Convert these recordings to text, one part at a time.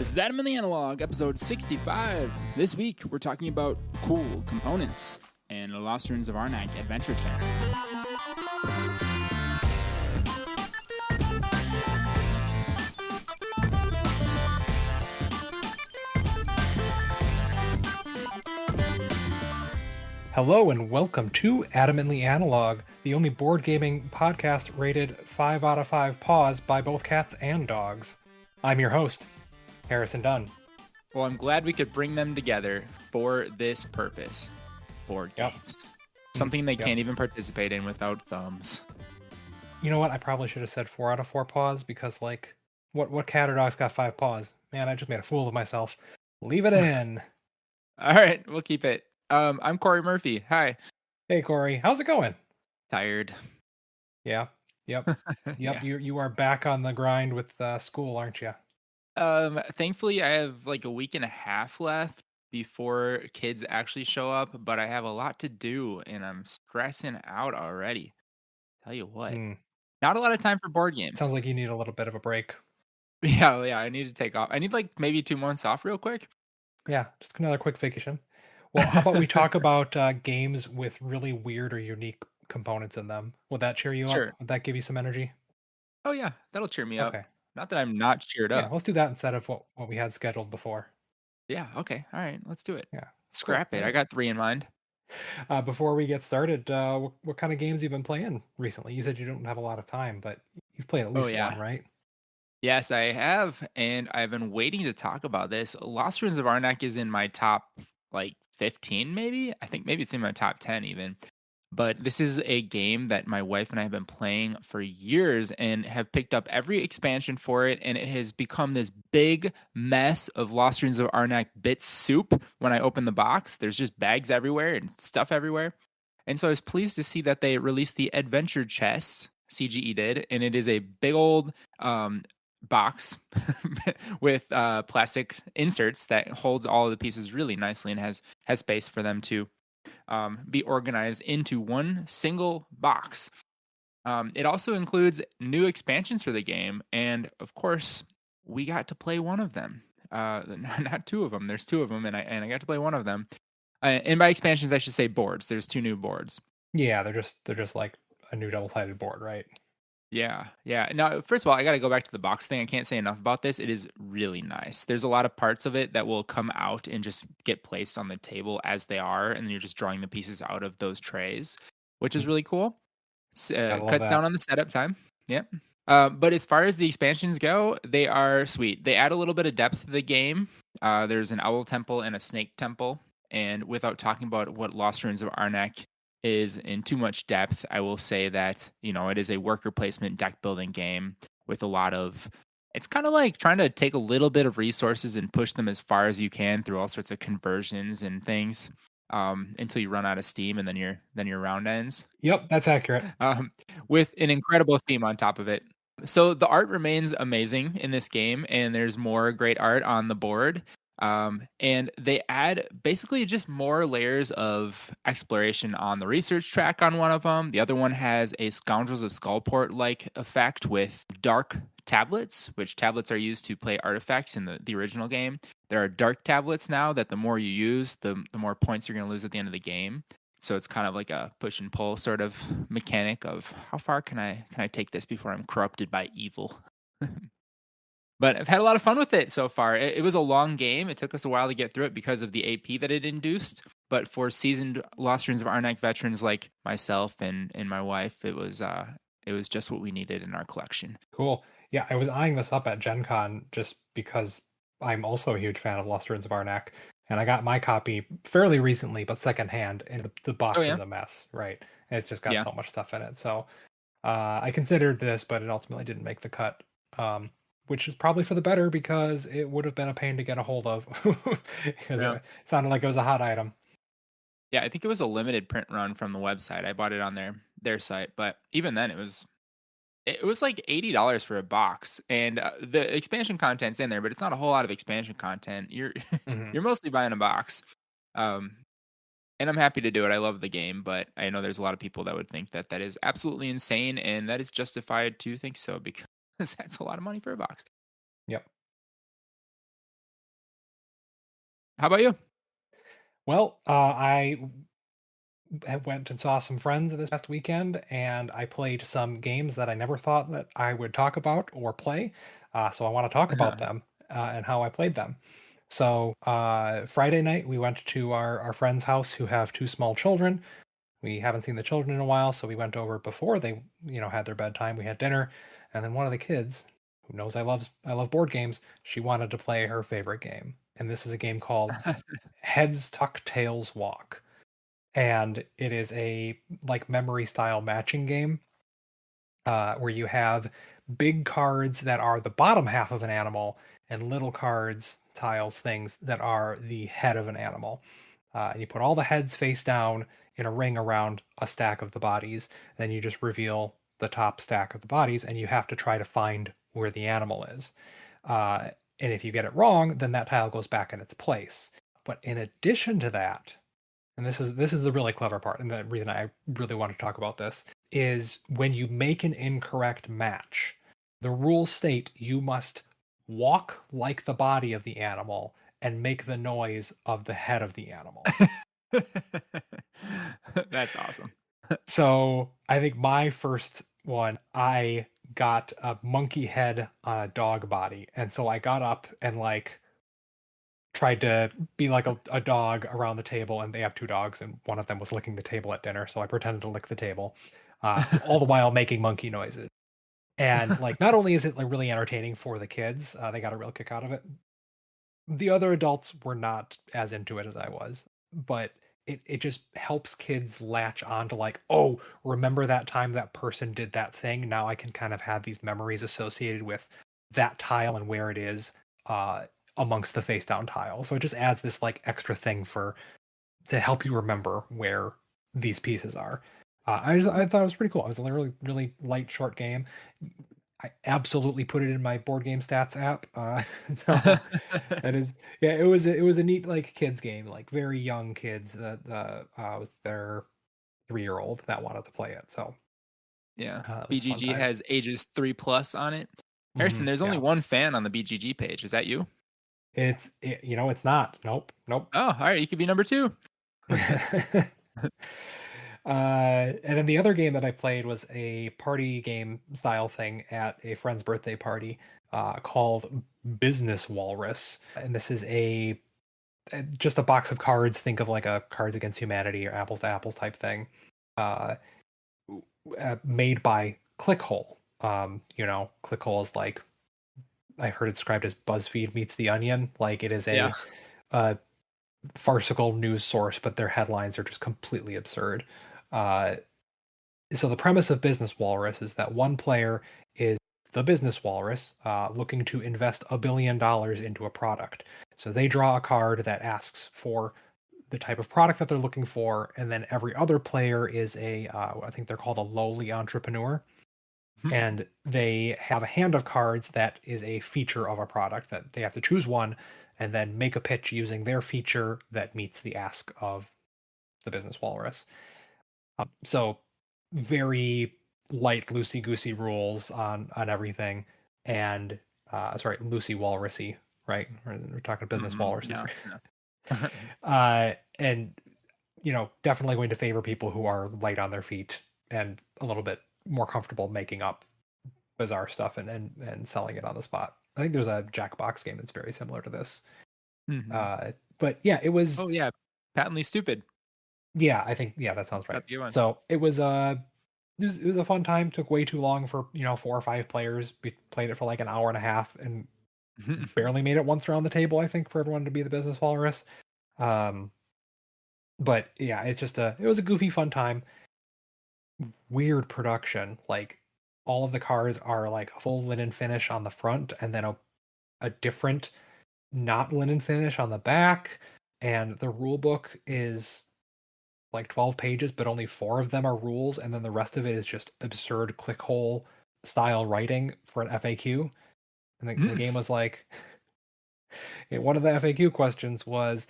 This is Adamantly Analog, episode 65. This week, we're talking about cool components and the Lost Ruins of Arnak adventure chest. Hello and welcome to Adamantly Analog, the only board gaming podcast rated 5 out of 5 paws by both cats and dogs. I'm your host, Harrison Dunn. Well, I'm glad we could bring them together for this purpose. Board Yep. games. Something they can't even participate in without thumbs. You know what? I probably should have said 4 out of 4 paws because, what cat or dog's got 5 paws? Man, I just made a fool of myself. Leave it in. All right, we'll keep it. I'm Corey Murphy. Hi. Hey, Corey. How's it going? Tired. Yeah. Yep. Yeah. You are back on the grind with school, aren't you? Thankfully, I have like a week and a half left before kids actually show up, but I have a lot to do and I'm stressing out already. Tell you what, not a lot of time for board games. Sounds like you need a little bit of a break. Yeah, I need to take off. I need like maybe 2 months off real quick. Yeah, just another quick vacation. Well, how about we talk about games with really weird or unique components in them? Would that cheer you Sure. up? Would that give you some energy? Oh yeah, that'll cheer me up. Okay. Not that I'm not cheered Yeah, up. let's do that instead of what we had scheduled before. Yeah, okay. All right, let's do it. Yeah. Scrap Cool. it. I got 3 in mind. Before we get started, what kind of games you've been playing recently? You said you don't have a lot of time, but you've played at least one, right? Yes, I have, and I've been waiting to talk about this. Lost Ruins of Arnak is in my top, 15 maybe? I think maybe it's in my top 10 even. But this is a game that my wife and I have been playing for years and have picked up every expansion for it, and it has become this big mess of Lost Ruins of Arnak bit soup. When I open the box, there's just bags everywhere and stuff everywhere. And so I was pleased to see that they released the adventure chest, CGE did, and it is a big old box with plastic inserts that holds all of the pieces really nicely and has space for them to be organized into one single box. It also includes new expansions for the game, and of course, we got to play one of them. Not 2 of them. There's 2 of them, and I got to play one of them. And by expansions, I should say boards. There's 2 new boards. Yeah, they're just like a new double-sided board, right? Yeah. Now, first of all, I got to go back to the box thing. I can't say enough about this. It is really nice. There's a lot of parts of it that will come out and just get placed on the table as they are, and then you're just drawing the pieces out of those trays, which is really cool. Cuts down on the setup time. Yep. But as far as the expansions go, they are sweet. They add a little bit of depth to the game. There's an owl temple and a snake temple. And without talking about what Lost Ruins of Arnak is in too much depth, I will say that, it is a worker placement deck building game with a lot of, it's kind of like trying to take a little bit of resources and push them as far as you can through all sorts of conversions and things until you run out of steam and then your round ends. Yep, that's accurate. With an incredible theme on top of it. So the art remains amazing in this game, and there's more great art on the board. And they add basically just more layers of exploration on the research track on one of them. The other one has a Scoundrels of Skullport-like effect with dark tablets, which tablets are used to play artifacts in the original game. There are dark tablets now that the more you use, the more points you're going to lose at the end of the game. So it's kind of like a push and pull sort of mechanic of how far can I take this before I'm corrupted by evil. But I've had a lot of fun with it so far. It was a long game. It took us a while to get through it because of the AP that it induced. But for seasoned Lost Ruins of Arnak veterans like myself and my wife, it was just what we needed in our collection. Cool. Yeah, I was eyeing this up at Gen Con just because I'm also a huge fan of Lost Ruins of Arnak. And I got my copy fairly recently, but secondhand, and the box is a mess, right? And it's just got so much stuff in it. So I considered this, but it ultimately didn't make the cut. Which is probably for the better because it would have been a pain to get a hold of because it sounded like it was a hot item. Yeah, I think it was a limited print run from the website. I bought it on their site, but even then it was like $80 for a box, and the expansion content's in there, but it's not a whole lot of expansion content. You're mostly buying a box. And I'm happy to do it. I love the game, but I know there's a lot of people that would think that is absolutely insane, and that is justified to think so because that's a lot of money for a box. Yep. How about you? Well, I went and saw some friends this past weekend, and I played some games that I never thought that I would talk about or play. So I want to talk about them and how I played them. So Friday night, we went to our friend's house who have two small children. We haven't seen the children in a while, so we went over before they, had their bedtime. We had dinner, and then one of the kids, who knows I love board games, she wanted to play her favorite game, and this is a game called Heads Tuck Tails Walk, and it is a like memory style matching game where you have big cards that are the bottom half of an animal and little cards, tiles, things that are the head of an animal. And you put all the heads face down in a ring around a stack of the bodies. Then you just reveal the top stack of the bodies, and you have to try to find where the animal is. And if you get it wrong, then that tile goes back in its place. But in addition to that, and this is the really clever part, and the reason I really want to talk about this is when you make an incorrect match, the rules state you must walk like the body of the animal and make the noise of the head of the animal. That's awesome. So I think my first one, I got a monkey head on a dog body. And so I got up and like tried to be like a dog around the table, and they have two dogs, and one of them was licking the table at dinner, so I pretended to lick the table, all the while making monkey noises. And like, not only is it like really entertaining for the kids, they got a real kick out of it. The other adults were not as into it as I was, but it just helps kids latch on to like, oh, remember that time that person did that thing. Now I can kind of have these memories associated with that tile and where it is uh, amongst the face down tile. So it just adds this like extra thing for to help you remember where these pieces are. I thought it was pretty cool. It was a really really light short game. I absolutely put it in my board game stats app. So that is, yeah, it was a neat like kids game, like very young kids that was their 3-year old that wanted to play it. So Yeah. it was a fun BGG time. has ages 3 plus on it. Harrison, there's only Yeah, one fan on the BGG page. Is that you? it's not. Nope, nope. Oh, all right. You could be number 2. And then the other game that I played was a party game style thing at a friend's birthday party called Business Walrus. And this is just a box of cards. Think of like a Cards Against Humanity or Apples to Apples type thing, uh, made by Clickhole. Clickhole is like, I heard it described as BuzzFeed meets The Onion. Like it is Yeah. a farcical news source, but their headlines are just completely absurd. Uh, so the premise of Business Walrus is that one player is the business walrus looking to invest $1 billion into a product. So they draw a card that asks for the type of product that they're looking for, and then every other player is I think they're called a lowly entrepreneur, and they have a hand of cards that is a feature of a product that they have to choose one and then make a pitch using their feature that meets the ask of the business walrus. So very light, loosey goosey rules on everything, and sorry, loosey walrusy, right? We're talking business walruses, Yeah. Yeah. and definitely going to favor people who are light on their feet and a little bit more comfortable making up bizarre stuff and selling it on the spot. I think there's a Jackbox game that's very similar to this. Mhm. But yeah, it was Oh, yeah. Patently stupid. yeah, I think yeah, that sounds right. That's a good one. So it was a fun time. Took way too long for 4 or 5 players. We played it for like an hour and a half and barely made it once around the table. I think for everyone to be the business walrus. Um, but yeah, it was a goofy fun time. Weird production. Like all of the cards are like a full linen finish on the front, and then a different not linen finish on the back. And the rule book is like 12 pages, but only 4 of them are rules, and then the rest of it is just absurd clickhole style writing for an FAQ. And the game was like, one of the FAQ questions was,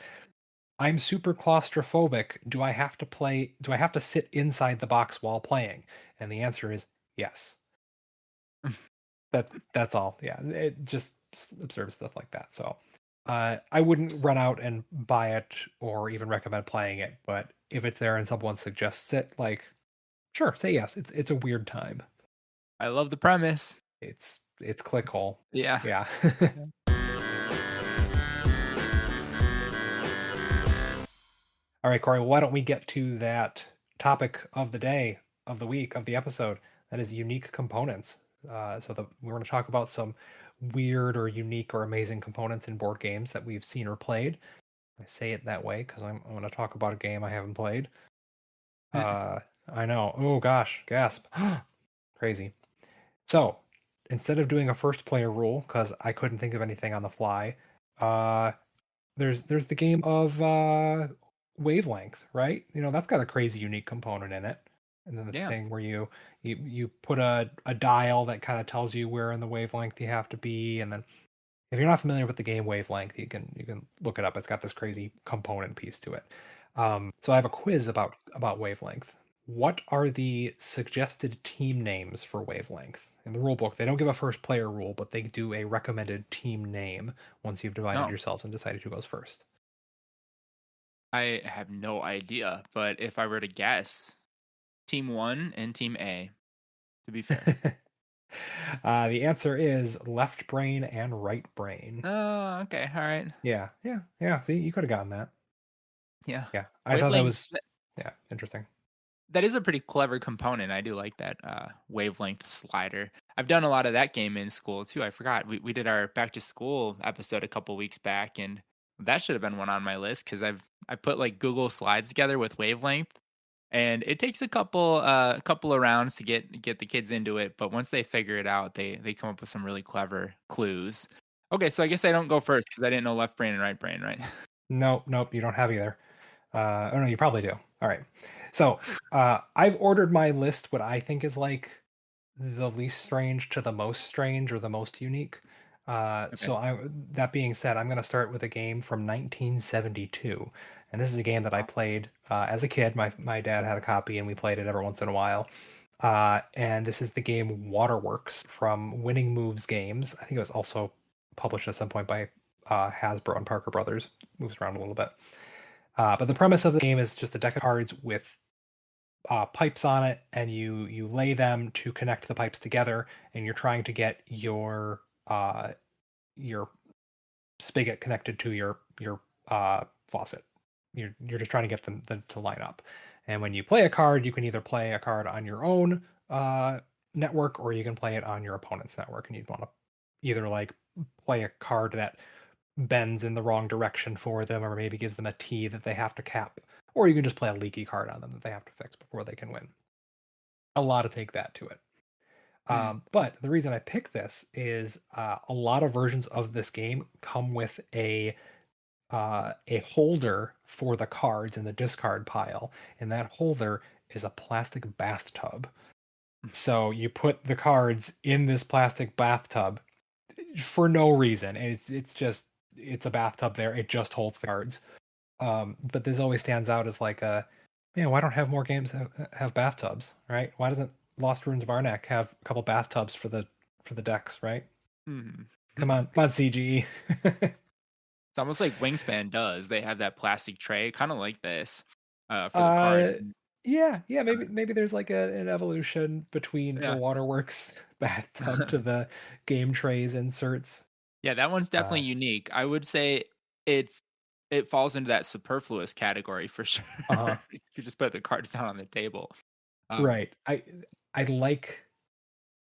I'm super claustrophobic. Do I have to sit inside the box while playing? And the answer is yes. That's all. Yeah. It just absurd stuff like that. So I wouldn't run out and buy it or even recommend playing it, but if it's there and someone suggests it, like, sure, say yes. It's a weird time. I love the premise. It's clickhole. Yeah. Yeah. All right, Corey. Well, why don't we get to that topic of the day, of the week, of the episode? That is unique components. We're going to talk about some weird or unique or amazing components in board games that we've seen or played. I say it that way because I'm going to talk about a game I haven't played. Uh, I know. Oh gosh, gasp. Crazy. So instead of doing a first player rule, because I couldn't think of anything on the fly, uh, there's the game of Wavelength, right? That's got a crazy unique component in it. And then the Yeah. thing where you put a dial that kind of tells you where in the wavelength you have to be, and then if you're not familiar with the game Wavelength, you can look it up. It's got this crazy component piece to it. So I have a quiz about Wavelength. What are the suggested team names for Wavelength? In the rule book, they don't give a first player rule, but they do a recommended team name once you've divided No, yourselves and decided who goes first. I have no idea. But if I were to guess, Team One and Team A, to be fair. The answer is left brain and right brain. Oh, okay. All right. Yeah, yeah, yeah. See, you could have gotten that. Yeah. Yeah, I thought that Wavelength. was yeah interesting. That is a pretty clever component. I do like that wavelength slider. I've done a lot of that game in school too. I forgot we did our back to school episode a couple weeks back, and that should have been one on my list because I put like Google Slides together with wavelength, and it takes a couple of rounds to get the kids into it. But once they figure it out, they come up with some really clever clues. Okay, so I guess I don't go first because I didn't know left brain and right brain, right? Nope, nope, you don't have either. Oh no, you probably do. All right. So I've ordered my list what I think is like the least strange to the most strange or the most unique. Okay. That being said, I'm going to start with a game from 1972, and this is a game that I Oh, played as a kid. My dad had a copy, and we played it every once in a while. And this is the game Waterworks from Winning Moves Games. I think it was also published at some point by Hasbro and Parker Brothers. Moves around a little bit. But the premise of the game is just a deck of cards with pipes on it, and you lay them to connect the pipes together, and you're trying to get your spigot connected to your faucet. You're just trying to get them to line up. And when you play a card, you can either play a card on your own network, or you can play it on your opponent's network, and you'd want to either like play a card that bends in the wrong direction for them, or maybe gives them a T that they have to cap, or you can just play a leaky card on them that they have to fix before they can win. A lot to take that to it. hmm. But the reason I pick this is a lot of versions of this game come with a holder for the cards in the discard pile, and that holder is a plastic bathtub. So you put the cards in this plastic bathtub for no reason. It's a bathtub there. It just holds the cards. But this always stands out as like man, why don't have more games have bathtubs, right? Why doesn't Lost Ruins of Arnak have a couple bathtubs for the decks, right? Hmm. Come on, CGE. It's almost like Wingspan does. They have that plastic tray, kind of like this, for the card. uh, yeah, maybe there's like an evolution between the Yeah, Waterworks bathtub to the game trays inserts. yeah, that one's definitely Uh, unique. I would say it's it falls into that superfluous category for sure. uh-huh. You just put the cards down on the table. Um, Right. I like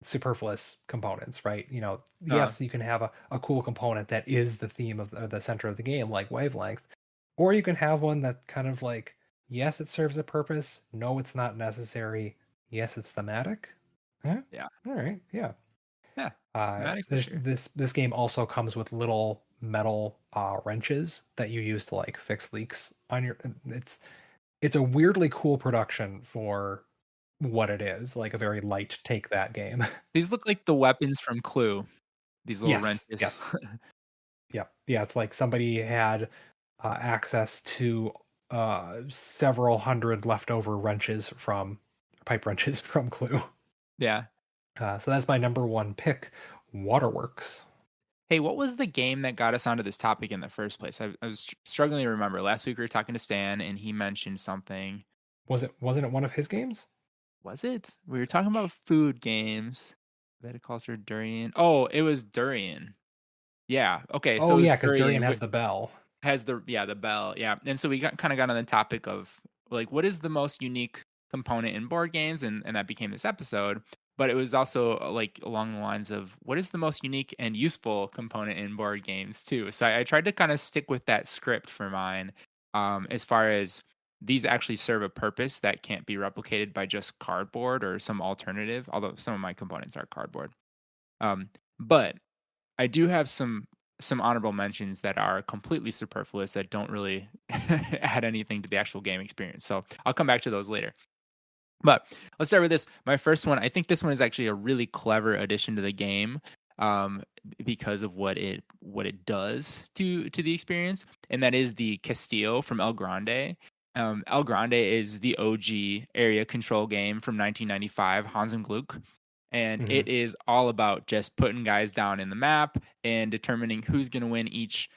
superfluous components, right? uh, Yes, you can have a cool component that is the theme of the center of the game, like wavelength, or you can have one that kind of like, yes, it serves a purpose. No, it's not necessary. Yes, it's thematic. Yeah. yeah, All right. Yeah. yeah, thematic for sure. This game also comes with little metal wrenches that you use to like fix leaks on your. It's a weirdly cool production for what it is, like a very light take that game. These look like the weapons from Clue. These little Yes, wrenches. yes. Yeah, it's like somebody had access to several hundred leftover wrenches from pipe wrenches from Clue. Yeah. So that's my number one pick, Waterworks. Hey, what was the game that got us onto this topic in the first place? I was struggling to remember. Last week we were talking to Stan, and he mentioned something. Wasn't it one of his games? Was it? We were talking about food games. Viticulture, durian. Oh, it was durian. Yeah. Okay. So Oh it was yeah, because Durian durian. has the bell. Has the bell, yeah, and so we got on the topic of, like, what is the most unique component in board games, and that became this episode, but it was also, like, along the lines of what is the most unique and useful component in board games too, so I tried to kinda stick with that script for mine, as far as these actually serve a purpose that can't be replicated by just cardboard or some alternative, although some of my components are cardboard, but I do have some honorable mentions that are completely superfluous that don't really add anything to the actual game experience. So I'll come back to those later. But let's start with this. My first one, I think this one is actually a really clever addition to the game, because of what it does to the experience, and that is the Castillo from El Grande. El Grande is the OG area control game from 1995, Hans and Gluck, and Hmm. it is all about just putting guys down in the map and determining who's going to win each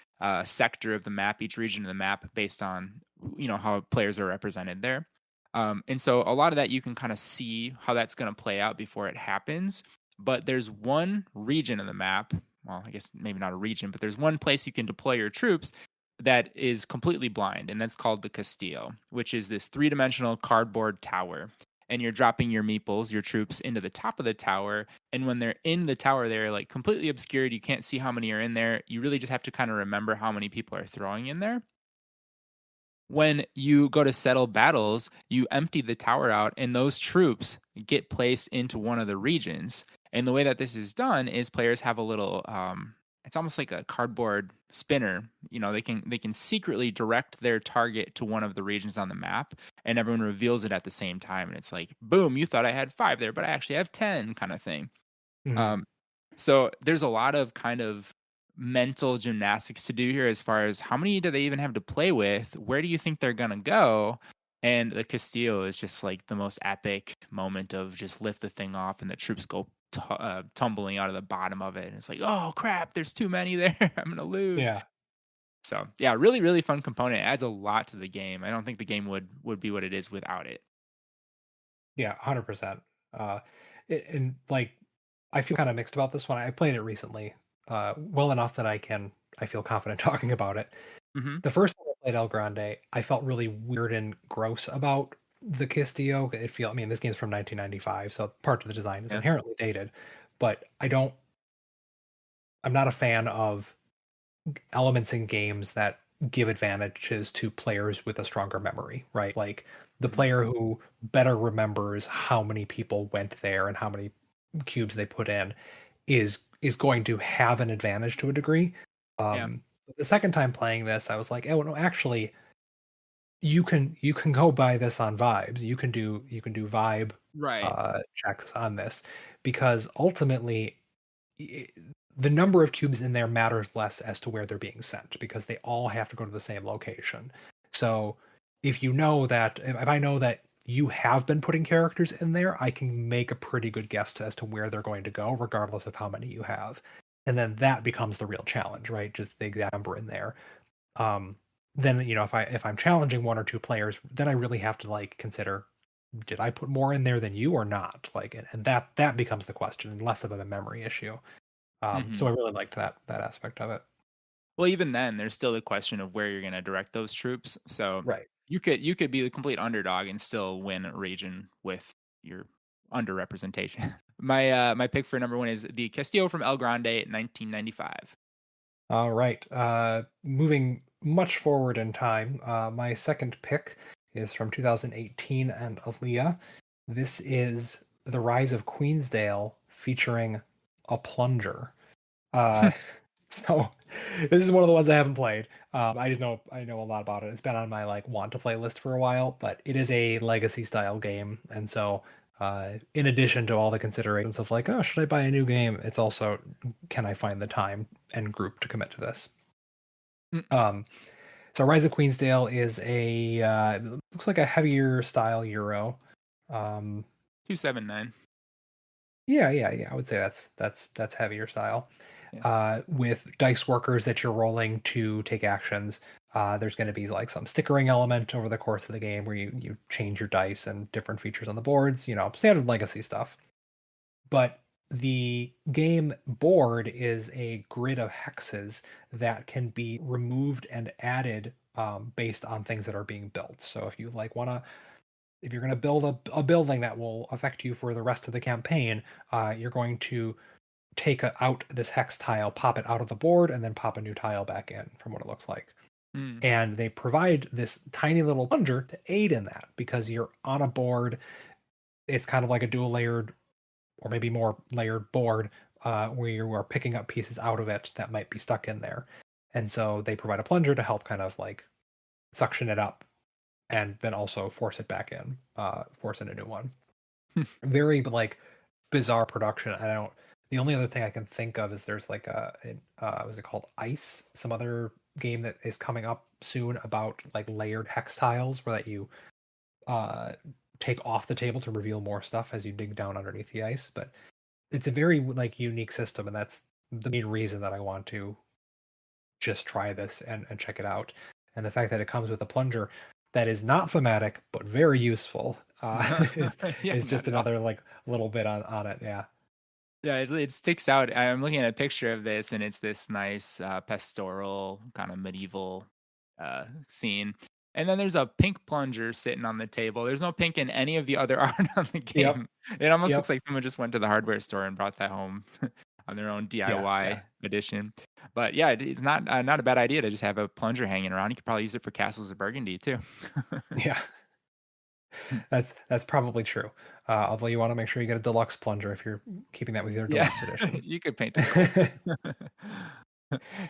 sector of the map, each region of the map, based on how players are represented there. And so a lot of that you can kind of see how that's going to play out before it happens. But there's one region of the map. Well, I guess maybe not a region, but there's one place you can deploy your troops that is completely blind, and that's called the Castillo, which is this three-dimensional cardboard tower. And you're dropping your meeples, your troops, into the top of the tower. And when they're in the tower, they're like completely obscured. You can't see how many are in there. You really just have to kind of remember how many people are throwing in there. When you go to settle battles, you empty the tower out, and those troops get placed into one of the regions. And the way that this is done is players have a little, it's almost like a cardboard spinner. They can secretly direct their target to one of the regions on the map, and everyone reveals it at the same time. And it's like, boom, you thought I had 5 there, but I actually have 10, kind of thing. Hmm. Um, so there's a lot of kind of mental gymnastics to do here as far as how many do they even have to play with? Where do you think they're gonna go? And the Castillo is just like the most epic moment of just lift the thing off and the troops go tumbling out of the bottom of it. And it's like, oh crap, there's too many there. I'm gonna lose. Yeah, So yeah, really, really fun component. It adds a lot to the game. I don't think the game would be what it is without it. yeah, 100%. Uh, and like, I feel kind of mixed about this one. I played it recently, well enough that I feel confident talking about it. Hmm. The first time I played El Grande, I felt really weird and gross about the Castillo. I mean, this game's from 1995, so part of the design is Yeah. inherently dated, but I'm not a fan of elements in games that give advantages to players with a stronger memory, right? Like the Hmm. player who better remembers how many people went there and how many cubes they put in is going to have an advantage to a degree. Yeah. The second time playing this, I was like, oh no, actually, you can go by this on vibes. You can do vibe Right. checks on this because ultimately i- the number of cubes in there matters less as to where they're being sent because they all have to go to the same location. So if I know that you have been putting characters in there, I can make a pretty good guess as to where they're going to go, regardless of how many you have. And then that becomes the real challenge, right? Just the exact number in there. Um, then if I'm challenging one or two players, then I really have to like consider, did I put more in there than you or not? Like, and that becomes the question, and less of a memory issue. So Hmm. I really liked that aspect of it. Well, even then, there's still the question of where you're going to direct those troops. So Right. you could be the complete underdog and still win a region with your underrepresentation. My pick for number one is the Castillo from El Grande, 1995. All right. Moving much forward in time, my second pick is from 2018 and Aaliyah. This is The Rise of Queensdale featuring a plunger. Uh, so this is one of the ones I haven't played. I know a lot about it. It's been on my like want to play list for a while, but it is a legacy style game, and so in addition to all the considerations of like, oh, should I buy a new game? It's also, can I find the time and group to commit to this? Mm, Um, so Rise of Queensdale is looks like a heavier style Euro. Um, 279. yeah, yeah, yeah. I would say that's heavier style. Yeah. with dice workers that you're rolling to take actions. There's going to be like some stickering element over the course of the game where you change your dice and different features on the boards, standard legacy stuff. But the game board is a grid of hexes that can be removed and added based on things that are being built. So if you if you're going to build a building that will affect you for the rest of the campaign, you're going to out this hex tile, pop it out of the board, and then pop a new tile back in from what it looks like. Mm. And they provide this tiny little plunger to aid in that because you're on a board. It's kind of like a dual layered or maybe more layered board where you are picking up pieces out of it that might be stuck in there. And so they provide a plunger to help kind of like suction it up and then also force it back in, force in a new one. Very like bizarre production. I don't. The only other thing I can think of is there's like what's it called? Ice, some other game that is coming up soon about like layered hex tiles where that you uh take off the table to reveal more stuff as you dig down underneath the ice. But it's a very like unique system, and that's the main reason that I want to just try this and check it out. And the fact that it comes with a plunger that is not thematic but very useful is Yeah, is not just at all. another like little bit on it. Yeah. Yeah, it sticks out. I'm looking at a picture of this, and it's this nice pastoral kind of medieval scene. And then there's a pink plunger sitting on the table. There's no pink in any of the other art on the Yep. game. It almost looks Yep. like someone just went to the hardware store and brought that home on their own Yeah. Yeah. DIY edition. But yeah, it's not a bad idea to just have a plunger hanging around. You could probably use it for Castles of Burgundy too. Yeah. That's probably true. Although you want to make sure you get a deluxe plunger if you're keeping that with your Yeah, deluxe edition. you could paint it gold.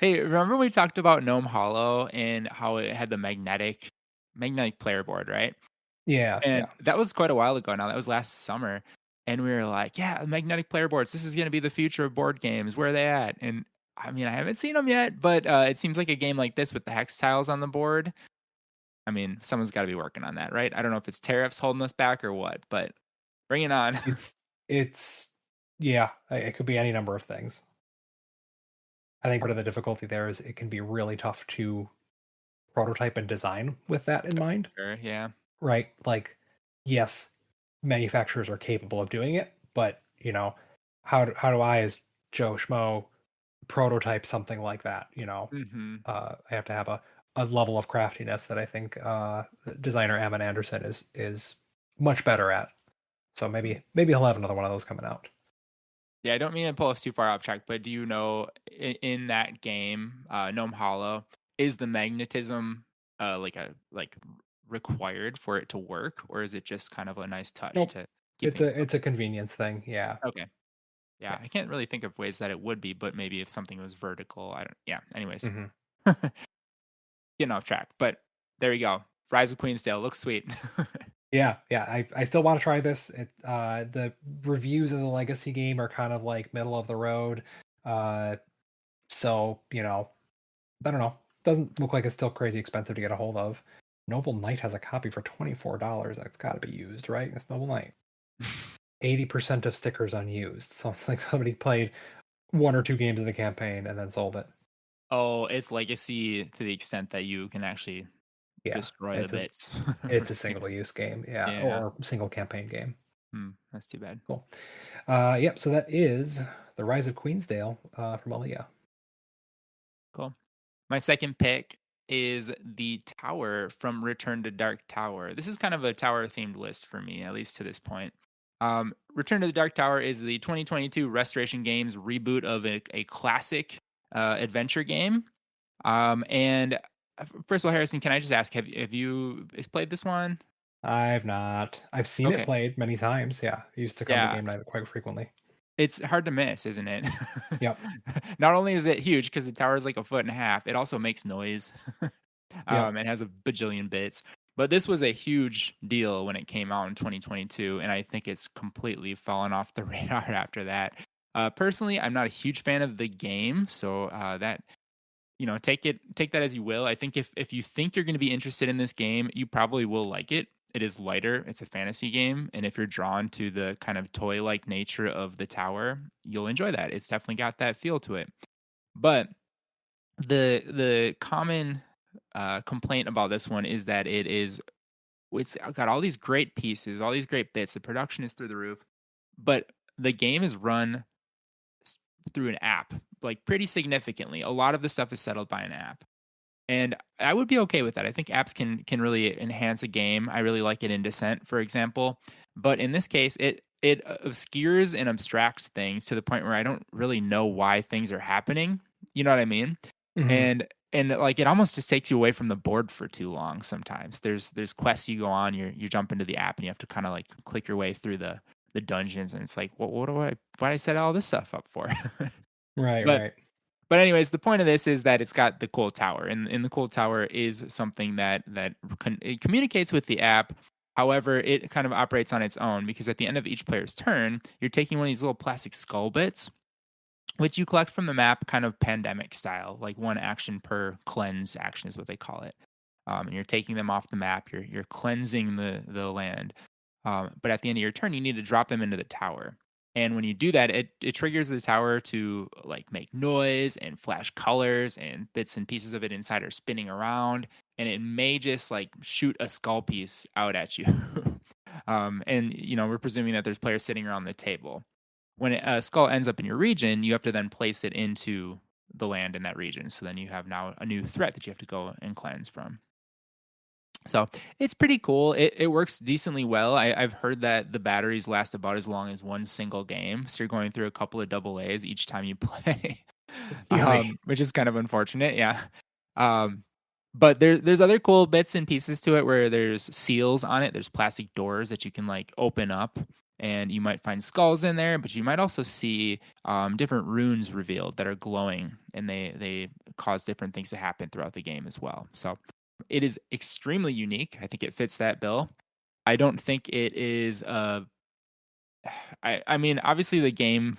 Hey, remember we talked about Gnome Hollow and how it had the magnetic player board, right? Yeah. And Yeah. that was quite a while ago now. That was last summer. And we were like, yeah, magnetic player boards. This is going to be the future of board games. Where are they at? And I mean, I haven't seen them yet, but it seems like a game like this with the hex tiles on the board. I mean, someone's got to be working on that, right? I don't know if it's tariffs holding us back or what, but bring it on. It's it's yeah. It could be any number of things. I think part of the difficulty there is it can be really tough to prototype and design with that in mind, Sure, yeah. right? Like, yes, manufacturers are capable of doing it, but how do I, as Joe Schmo, prototype something like that? Hmm. I have to have a level of craftiness that I think designer Ammon Anderson is much better at. So maybe he'll have another one of those coming out. Yeah, I don't mean to pull us too far off track, but do you know in that game, Gnome Hollow, is the magnetism required for it to work, or is it just kind of a nice touch Nope, to keep it's things a okay? it's a convenience thing. Yeah, Okay. Yeah, yeah. I can't really think of ways that it would be, but maybe if something was vertical, I don't. Yeah. Anyways, Hmm. getting off track, but there you go. Rise of Queensdale looks sweet. Yeah, yeah. I still want to try this. The reviews of the legacy game are kind of like middle of the road. Uh, so I don't know. Doesn't look like it's still crazy expensive to get a hold of. Noble Knight has a copy for $24. That's got to be used, right? It's Noble Knight. 80% of stickers unused. So it's like somebody played one or two games of the campaign and then sold it. Oh, it's legacy to the extent that you can actually Yeah, destroy the bits for it's a stickers. single use game. Yeah, Yeah. or single campaign game. That's too bad. Cool. Yep. So that is the Rise of Queensdale from Aaliyah. Cool. My second pick is the tower from Return to Dark Tower. This is kind of a tower themed list for me, at least to this point. Return to the Dark Tower is the 2022 Restoration Games reboot of a classic adventure game. First of all, Harrison, can I just ask, have you played this one? I've not. I've seen it Okay. played many times. Yeah, I used to come to Yeah. game night quite frequently. It's hard to miss, isn't it? Yep. Not only is it huge because the tower is like a foot and a half, it also makes noise. Yep. It has a bajillion bits. But this was a huge deal when it came out in 2022, and I think it's completely fallen off the radar after that. Personally, I'm not a huge fan of the game, so that take that as you will. I think if you think you're going to be interested in this game, you probably will like it. It is lighter. It's a fantasy game, and if you're drawn to the kind of toy-like nature of the tower, you'll enjoy that. It's definitely got that feel to it. But the common complaint about this one is that it's got all these great pieces, all these great bits. The production is through the roof, but the game is run s- through an app, like pretty significantly. A lot of the stuff is settled by an app. And I would be okay with that. I think apps can really enhance a game. I really like it in Descent, for example. But in this case, it obscures and abstracts things to the point where I don't really know why things are happening. You know what I mean? Hmm. And like it almost just takes you away from the board for too long sometimes. There's quests you go on, you jump into the app and you have to kind of like click your way through the dungeons and it's like, what do I why did I set all this stuff up for? Right, but right. but anyways, the point of this is that it's got the cool tower, and the cool tower is something it communicates with the app. However, it kind of operates on its own because at the end of each player's turn, you're taking one of these little plastic skull bits, which you collect from the map, kind of pandemic style, like one action per cleanse action is what they call it. And you're taking them off the map. You're cleansing the land. But at the end of your turn, you need to drop them into the tower. And when you do that, it triggers the tower to like make noise and flash colors, and bits and pieces of it inside are spinning around, and it may just like shoot a skull piece out at you. And we're presuming that there's players sitting around the table. When a skull ends up in your region, you have to then place it into the land in that region. So then you have now a new threat that you have to go and cleanse from. So it's pretty cool. It works decently well. I've heard that the batteries last about as long as one single game. So you're going through a couple of double A's each time you play, Really? which is kind of unfortunate. Yeah. Um, but there's other cool bits and pieces to it where there's seals on it. There's plastic doors that you can like open up, and you might find skulls in there. But you might also see different runes revealed that are glowing, and they cause different things to happen throughout the game as well. So it is extremely unique. I think it fits that bill. I don't think it is. I mean, obviously the game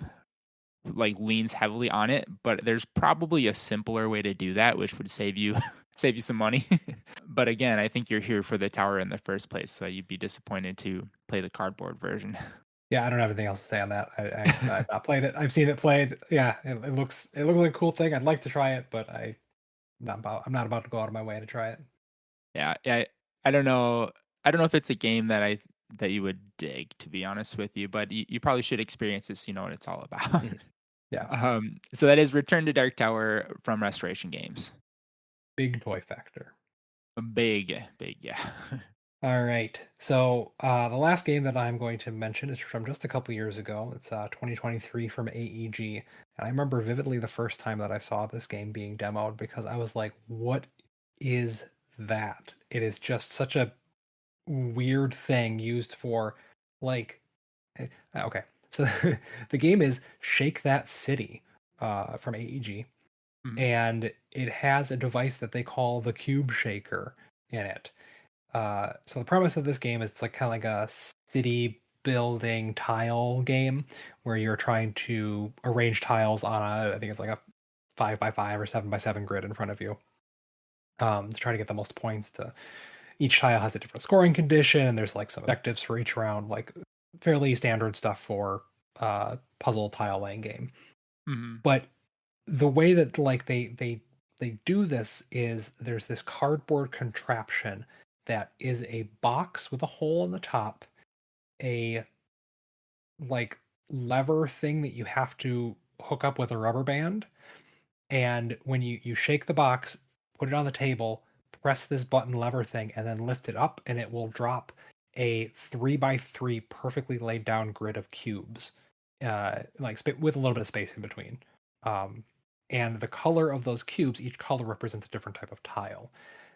like leans heavily on it, but there's probably a simpler way to do that, which would save you save you some money. But again, I think you're here for the tower in the first place, so you'd be disappointed to play the cardboard version. Yeah, I don't have anything else to say on that. I've not played it. I've seen it played. Yeah, it looks like a cool thing. I'd like to try it, but I'm not about to go out of my way to try it. Yeah, I don't know. I don't know if it's a game that you would dig, to be honest with you, but you probably should experience this. You know what it's all about. Mhm. Yeah, So that is Return to Dark Tower from Restoration Games. big toy factor. Big, big, yeah. All right. So the last game that I'm going to mention is from just a couple years ago. It's 2023 from AEG, and I remember vividly the first time that I saw this game being demoed because I was like, "What is that?" It is just such a weird thing used for like okay. So the game is Shake That City from AEG, Mhm, and it has a device that they call the Cube Shaker in it. So the premise of this game is it's like kind of like a city building tile game where you're trying to arrange tiles on I think it's like a 5 by 5 or 7 by 7 grid in front of you. To try to get the most points. To each tile has a different scoring condition, and there's like some objectives for each round, like fairly standard stuff for puzzle tile laying game. mhm. But the way that like they do this is there's this cardboard contraption that is a box with a hole in the top, a like lever thing that you have to hook up with a rubber band, and when you shake the box, put it on the table, press this button lever thing, and then lift it up, and it will drop a 3 by 3 perfectly laid down grid of cubes, with a little bit of space in between. Um, and the color of those cubes, each color represents a different type of tile.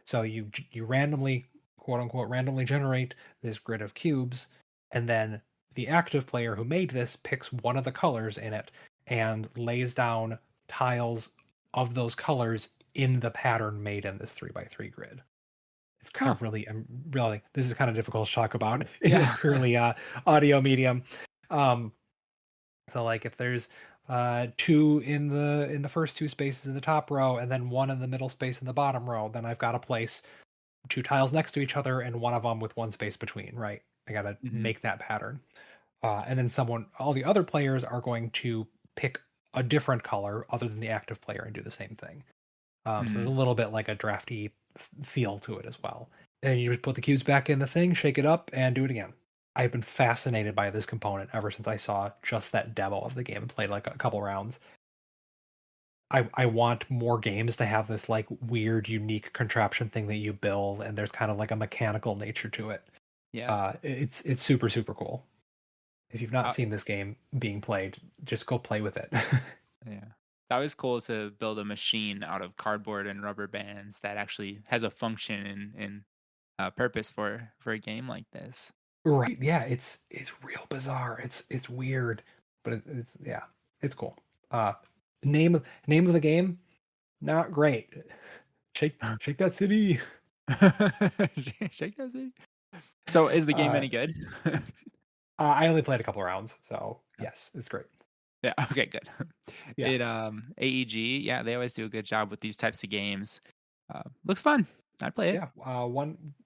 So you randomly, quote unquote, randomly generate this grid of cubes, and then the active player who made this picks one of the colors in it and lays down tiles of those colors in the pattern made in this 3 by 3 grid. It's kind Huh. of really, really, this is kind of difficult to talk about in a Yeah. purely audio medium. Um, so like if there's two in the first two spaces in the top row and then one in the middle space in the bottom row, then I've got to place two tiles next to each other and one of them with one space between, right? I got to Mhm. make that pattern. And then all the other players are going to pick a different color other than the active player and do the same thing. So there's a Mm, little bit like a drafty feel to it as well. And you just put the cubes back in the thing, shake it up, and do it again. I've been fascinated by this component ever since I saw just that demo of the game and played like a couple rounds. I want more games to have this like weird, unique contraption thing that you build, and there's kind of like a mechanical nature to it. yeah. It's super super cool. If you've not Uh, seen this game being played, just go play with it. yeah. It's always cool to build a machine out of cardboard and rubber bands that actually has a function and purpose for a game like this. Right? Yeah, it's real bizarre. It's weird, but it's yeah, it's cool. Uh, name of the game, not great. Shake that city. Shake that city. So is the game Uh, any good? I only played a couple rounds, so Oh, yes, it's great. yeah, okay, good. Yeah, It, AEG, yeah, they always do a good job with these types of games. Looks fun. I'd play it. yeah.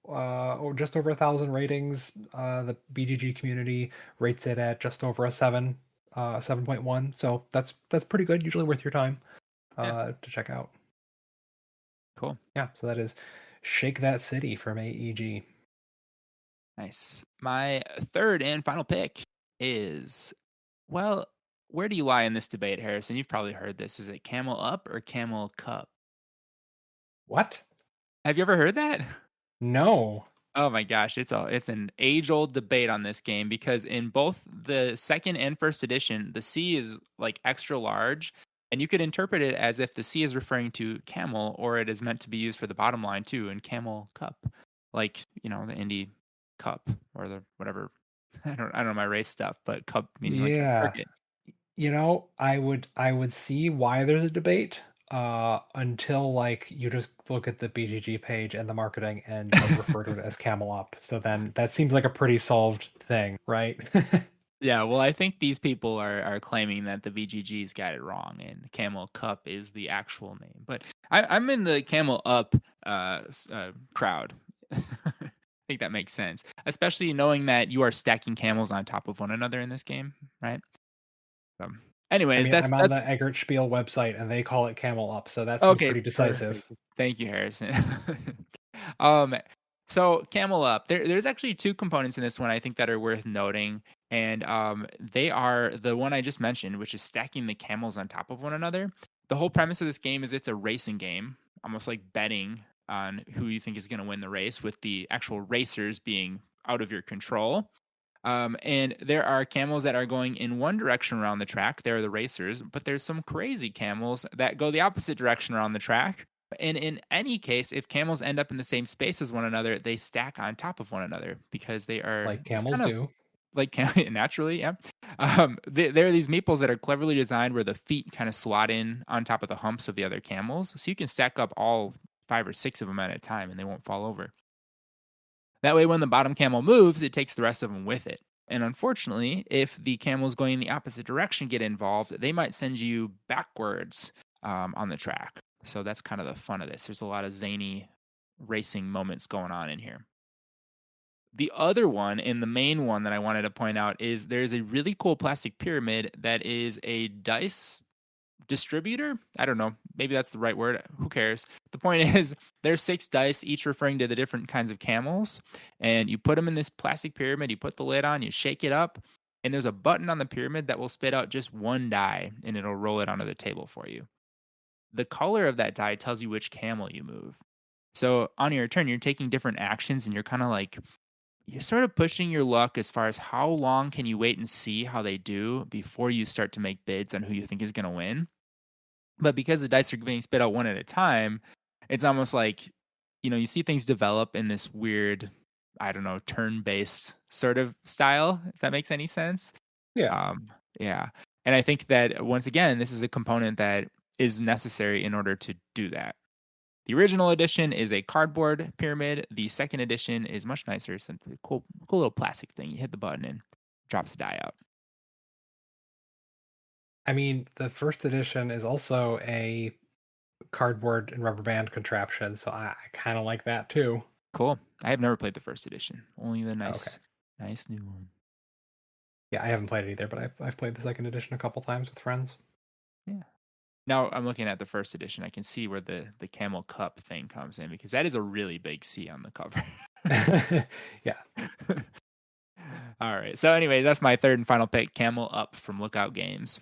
Or just over 1,000 ratings. The BGG community rates it at just over a 7.1. So that's pretty good. Usually worth your time Yeah, to check out. cool. Yeah, so that is Shake That City from AEG. Nice. My third and final pick is, well, where do you lie in this debate, Harrison? You've probably heard this. Is it Camel Up or Camel Cup? What? Have you ever heard that? No. Oh my gosh, it's an age-old debate on this game because in both the second and first edition, the C is like extra large, and you could interpret it as if the C is referring to camel, or it is meant to be used for the bottom line too, in Camel Cup, like the Indy Cup or the whatever. I don't know my race stuff, but cup meaning like a Yeah. circuit. I would see why there's a debate until like you just look at the BGG page and the marketing and just refer to it as Camel Up. So then that seems like a pretty solved thing, right? Yeah, well, I think these people are claiming that the VGG's got it wrong, and Camel Cup is the actual name. But I'm in the Camel Up crowd. I think that makes sense, especially knowing that you are stacking camels on top of one another in this game, right? So, I anyways, mean, that's I'm on that's the Eggert Spiel website and they call it Camel Up, so that seems okay. pretty decisive. Perfect. Thank you, Harrison. um, so Camel Up, there's actually two components in this one I think that are worth noting, and they are the one I just mentioned, which is stacking the camels on top of one another. The whole premise of this game is it's a racing game, almost like betting on who you think is going to win the race, with the actual racers being out of your control. And there are camels that are going in one direction around the track. They're the racers, but there's some crazy camels that go the opposite direction around the track. And in any case, if camels end up in the same space as one another, they stack on top of one another because they are, Like it's camels kind of do. like naturally, yeah. There are these meeples that are cleverly designed where the feet kind of slot in on top of the humps of the other camels. So you can stack up all five or six of them at a time and they won't fall over. That way, when the bottom camel moves, it takes the rest of them with it. And unfortunately, if the camels going in the opposite direction get involved, they might send you backwards on the track. So that's kind of the fun of this. There's a lot of zany racing moments going on in here. The other one, and the main one that I wanted to point out, is there's a really cool plastic pyramid that is a dice distributor. I don't know. Maybe that's the right word. Who cares? The point is, there's six dice, each referring to the different kinds of camels. And you put them in this plastic pyramid, you put the lid on, you shake it up, and there's a button on the pyramid that will spit out just one die and it'll roll it onto the table for you. The color of that die tells you which camel you move. So on your turn, you're taking different actions and you're kind of like, you're sort of pushing your luck as far as how long can you wait and see how they do before you start to make bids on who you think is going to win. But because the dice are being spit out one at a time, it's almost like, you see things develop in this weird, I don't know, turn-based sort of style, if that makes any sense. Yeah. Um, yeah. And I think that once again, this is a component that is necessary in order to do that. The original edition is a cardboard pyramid. The second edition is much nicer. It's a cool little plastic thing. You hit the button and it drops the die out. I mean, the first edition is also a cardboard and rubber band contraption, so I kind of like that too. Cool. I have never played the first edition. Only the Okay. nice new one. Yeah, I haven't played it either, but I've played the second edition a couple times with friends. Now I'm looking at the first edition. I can see where the camel cup thing comes in because that is a really big C on the cover. Yeah. All right. So anyway, that's my third and final pick, Camel Up from Lookout Games.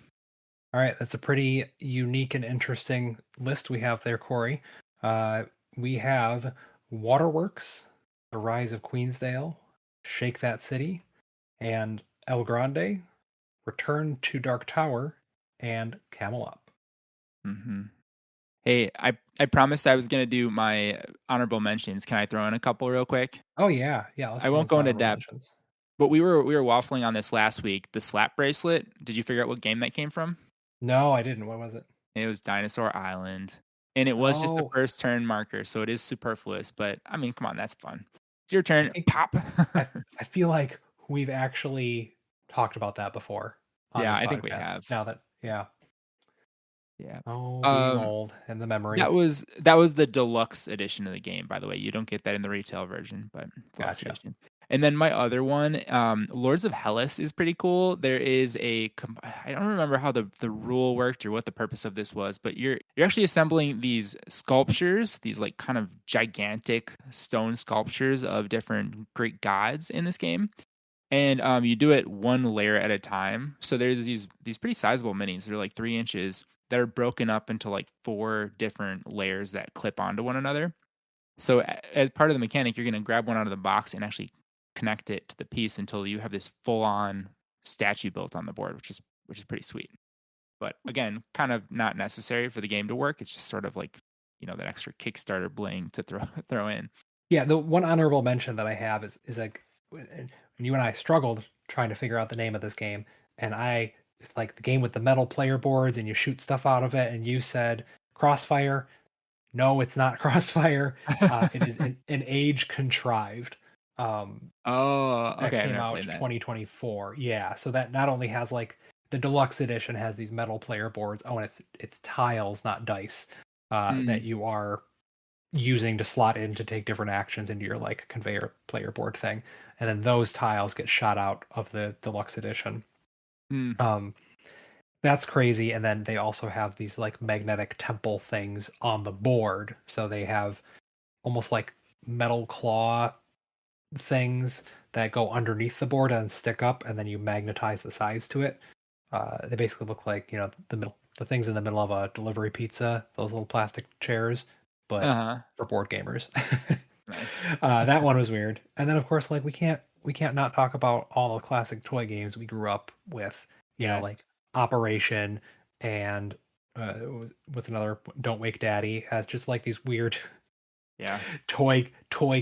All right, that's a pretty unique and interesting list we have there, Corey. Uh, we have Waterworks, The Rise of Queensdale, Shake That City, and El Grande, Return to Dark Tower, and Camel Up. Hmm. Hey, I promised I was gonna do my honorable mentions. Can I throw in a couple real quick? Oh yeah, yeah. Let's I throw in won't some go into honorable depth, mentions. but we were waffling on this last week. The slap bracelet. Did you figure out what game that came from? No, I didn't. What was it? It was Dinosaur Island, and it was just a Oh, first turn marker, so it is superfluous. But I mean, come on, that's fun. It's your I turn. think Pop. I I feel like we've actually talked about that before on Yeah, this I think we podcast. have. Now that yeah. Yeah. Oh, being Um, old and the that memory. was that was the deluxe edition of the game, by the way. You don't get that in the retail version, but deluxe Gotcha. edition. And then my other one, Lords of Hellas is pretty cool. There is I don't remember how the rule worked or what the purpose of this was, but you're actually assembling these sculptures, these like kind of gigantic stone sculptures of different Greek gods in this game. And you do it one layer at a time. So there's these pretty sizable minis. They're like 3 inches that are broken up into like four different layers that clip onto one another. So as part of the mechanic, you're going to grab one out of the box and actually connect it to the piece until you have this full on statue built on the board, which is pretty sweet. But again, kind of not necessary for the game to work. It's just sort of like that extra Kickstarter bling to throw throw in. Yeah, the one honorable mention that I have is like when you and I struggled trying to figure out the name of this game, and it's like the game with the metal player boards and you shoot stuff out of it, and you said Crossfire. No, it's not Crossfire. It is an age contrived. Oh, That okay. I've came never out played that. 2024. Yeah, so that not only has like the deluxe edition has these metal player boards. Oh, and it's tiles, not dice, that Mm, you are using to slot in to take different actions into your like conveyor player board thing, and then those tiles get shot out of the deluxe edition. mm. um that's crazy. And then they also have these like magnetic temple things on the board, so they have almost like metal claw things that go underneath the board and stick up, and then you magnetize the sides to it. They basically look like the things in the middle of a delivery pizza, those little plastic chairs, but Uh-huh. for board gamers. Nice. That one was weird. And then of course, like we can't not talk about all the classic toy games we grew up with. Yes. Like Operation and what's another? Don't Wake Daddy has just like these weird Yeah. toy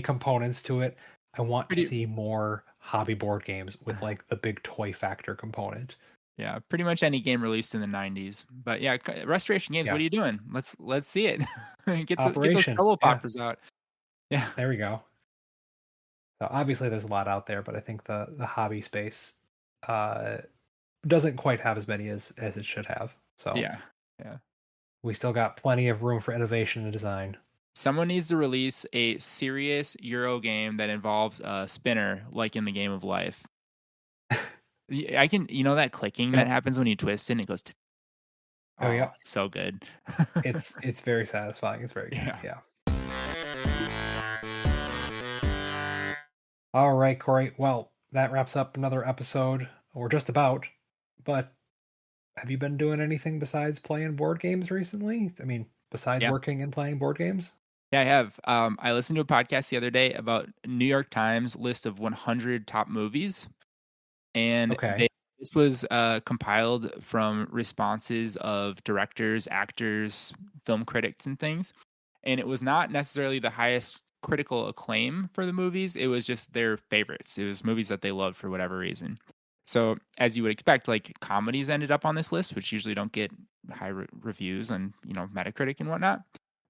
components to it. I want to Pretty see more hobby board games with like the big toy factor component. yeah, pretty much any game released in the 90s. But yeah, Restoration Games, what Yeah. are you doing? Let's see it. Get those Operation. trouble Yeah. poppers out. Yeah. There we go. So obviously there's a lot out there, but I think the hobby space uh doesn't quite have as many as it should have. So Yeah. Yeah. we still got plenty of room for innovation and design. Someone needs to release a serious Euro game that involves a spinner like in the Game of Life. I can that clicking that Yep. happens when you twist it and it goes Oh oh, yeah. it's so good. It's very satisfying. It's very good. Yeah. Yeah. All right, Corey. Well, that wraps up another episode, or just about. But have you been doing anything besides playing board games recently? I mean, besides Yeah. working and playing board games? Yeah, I have. I listened to a podcast the other day about New York Times list of 100 top movies, and Okay. this was compiled from responses of directors, actors, film critics, and things. And it was not necessarily the highest critical acclaim for the movies. It was just their favorites. It was movies that they loved for whatever reason. So, as you would expect, like comedies ended up on this list, which usually don't get high reviews on Metacritic and whatnot.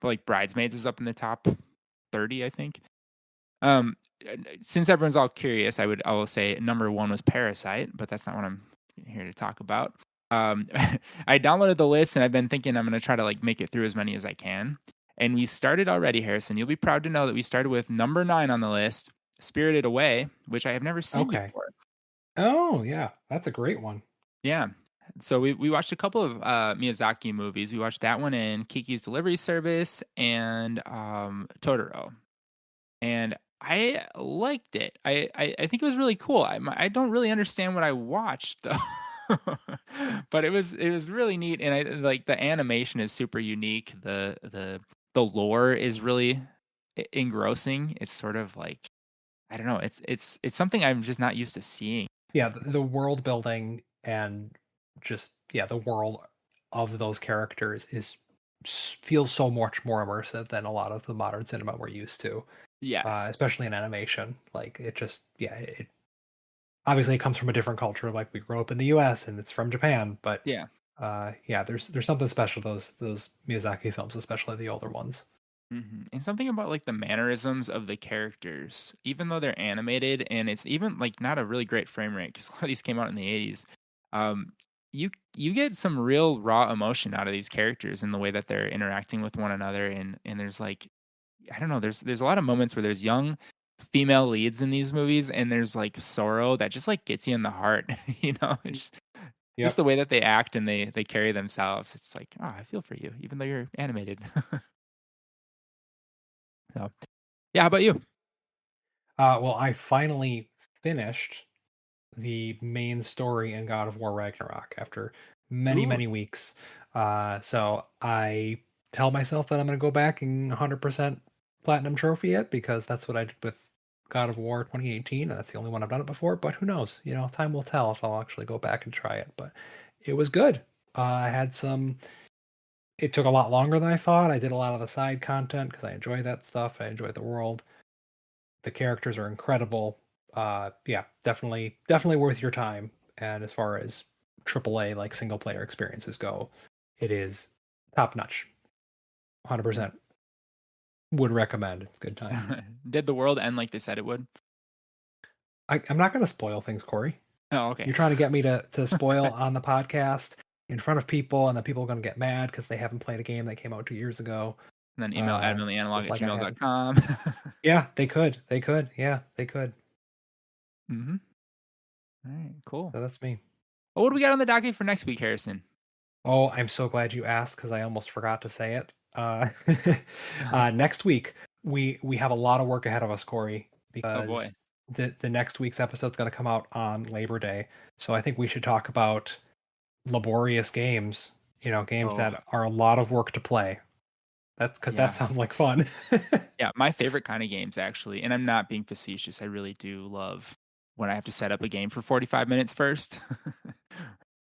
But like Bridesmaids is up in the top 30, I think. Since everyone's all curious, I will say number one was Parasite, but that's not what I'm here to talk about. I downloaded the list and I've been thinking I'm going to try to like make it through as many as I can. And we started already, Harrison. You'll be proud to know that we started with number 9 on the list, Spirited Away, which I have never seen Okay. before. Oh, yeah. That's a great one. Yeah. So we watched a couple of Miyazaki movies. We watched that one and Kiki's Delivery Service and Totoro. And I liked it. I think it was really cool. I don't really understand what I watched though. But it was really neat, and I like the animation is super unique. The lore is really engrossing. It's sort of like I don't know. It's something I'm just not used to seeing. Yeah, the world building and just yeah, the world of those characters feels so much more immersive than a lot of the modern cinema we're used to, Yes. especially in animation. Like it just yeah, it obviously it comes from a different culture. Like we grew up in the U.S. and it's from Japan, but Yeah. yeah, there's something special those Miyazaki films, especially the older ones. And something about like the mannerisms of the characters, even though they're animated and it's even like not a really great frame rate because a lot of these came out in the 80s. Um, you get some real raw emotion out of these characters in the way that they're interacting with one another, and there's like I don't know, there's a lot of moments where there's young female leads in these movies, and there's like sorrow that just like gets you in the heart, you know. It's just Yep. the way that they act and they carry themselves. It's like, oh, I feel for you, even though you're animated. So, yeah, how about you? Well, I finally finished the main story in God of War Ragnarok after many, Ooh. many weeks. So I tell myself that I'm going to go back and 100% platinum trophy it because that's what I did with God of War 2018, and that's the only one I've done it before. But who knows? You know, time will tell if I'll actually go back and try it. But it was good. I had some. It took a lot longer than I thought. I did a lot of the side content because I enjoy that stuff. I enjoy the world. The characters are incredible. Yeah, definitely worth your time. And as far as AAA like single player experiences go, it is top notch. 100% would recommend. It's a good time. Did the world end like they said it would? I'm not going to spoil things, Corey. Oh, okay. You're trying to get me to spoil on the podcast in front of people, and then people are going to get mad because they haven't played a game that came out 2 years ago. And then email Just adamantlyanalog at like I had. gmail.com. Yeah, they could. They could. Yeah, they could. Mhm. Alright, cool. So that's me. Well, what do we got on the docket for next week, Harrison? Oh, I'm so glad you asked because I almost forgot to say it. Next week we have a lot of work ahead of us, Corey, Oh, boy. because the next week's episode is going to come out on Labor Day. So I think we should talk about laborious games. You know, games Oh, that are a lot of work to play. That's because that yeah. sounds like fun. Yeah, my favorite kind of games, actually, and I'm not being facetious, I really do love when I have to set up a game for 45 minutes first.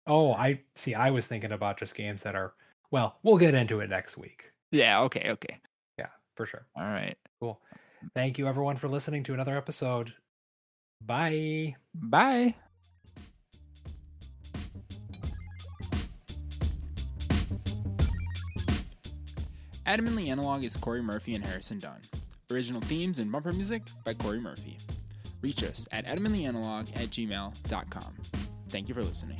Oh, I see. I was thinking about just games that are. Well, we'll get into it next week. Yeah, okay, okay. Yeah, for sure. Alright. Cool. Thank you, everyone, for listening to another episode. Bye. Bye. Adamantly Analog is Corey Murphy and Harrison Dunn. Original themes and bumper music by Corey Murphy. Reach us at adamantlyanalog@gmail.com. Thank you for listening.